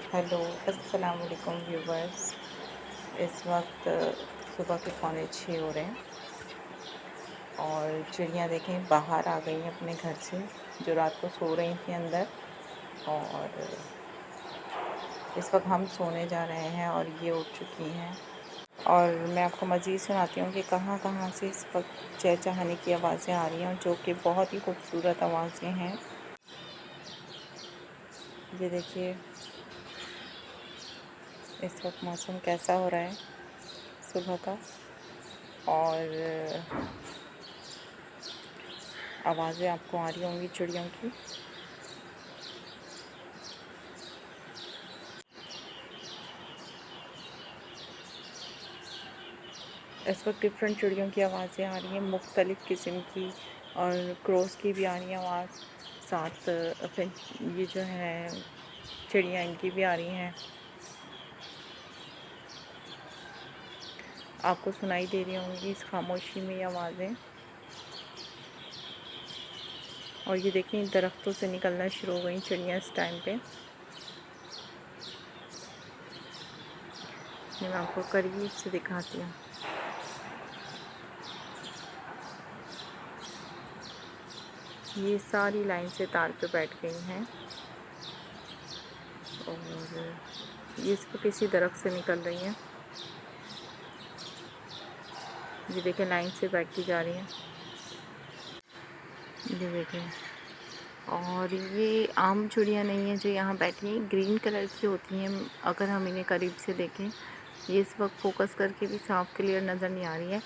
Hello अस्सलाम वालेकुम viewers. इस वक्त सुबह के 5:45 हो रहे हैं और चिड़ियाँ देखें बाहर आ गई हैं अपने घर से, जो रात को सो रही थी अंदर। और इस वक्त हम सोने जा रहे हैं और ये उठ चुकी हैं। और मैं आपको मज़ीद सुनाती हूँ कि कहाँ कहाँ से इस वक्त चहचहाने की आवाज़ें आ रही हैं, जो कि बहुत ही खूबसूरत आवाज़ें हैं। ये देखिए इस वक्त मौसम कैसा हो रहा है सुबह का, और आवाज़ें आपको आ रही होंगी चिड़ियों की। इस वक्त डिफरेंट चिड़ियों की आवाज़ें आ रही हैं, मुख्तलिफ़ किस्म की, और क्रोस की भी आ रही हैं आवाज़, साथ फिर ये जो है चिड़ियाँ इनकी भी आ रही हैं। आपको सुनाई दे रही होंगी इस खामोशी में ये आवाज़ें। और ये देखें दरख्तों से निकलना शुरू हो गई चिड़ियाँ इस टाइम पे। मैं आपको करीब से दिखाती हूँ। ये सारी लाइन से तार पे बैठ गई हैं और ये इसको किसी दरख्त से निकल रही हैं। ये देखें लाइन से बैठती जा रही हैं, ये देखें। और ये आम चिड़िया नहीं है जो यहाँ बैठी हैं, ग्रीन कलर की होती हैं अगर हम इन्हें करीब से देखें। ये इस वक्त फोकस करके भी साफ क्लियर नज़र नहीं आ रही है,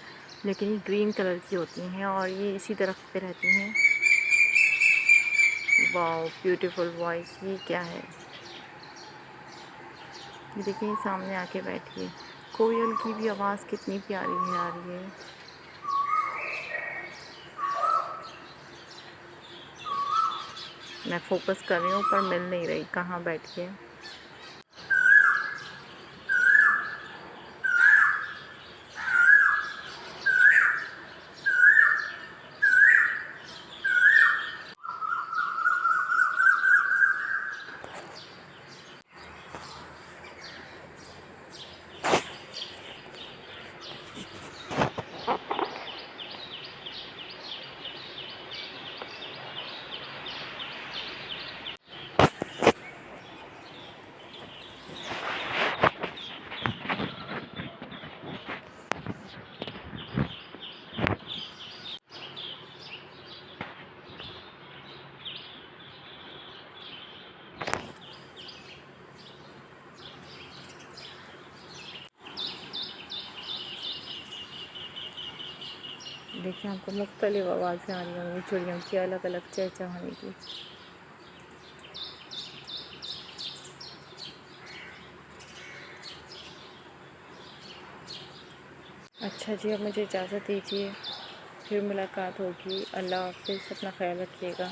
लेकिन ये ग्रीन कलर की होती हैं और ये इसी दरख्त पे रहती हैं। वाओ ब्यूटीफुल वॉइस, ये क्या है। ये देखिए सामने आके बैठी है। कोयल की भी आवाज़ कितनी प्यारी है आ रही है। मैं फोकस कर रही हूँ पर मिल नहीं रही कहाँ बैठी है। देखिए आपको मुख्तलिफ आवाज़ें आ रही होंगी चिड़ियों की, अलग अलग चहचहाने की। अच्छा जी, अब मुझे इजाज़त दीजिए, फिर मुलाकात होगी। अल्लाह हाफ़िज़, अपना ख्याल रखिएगा।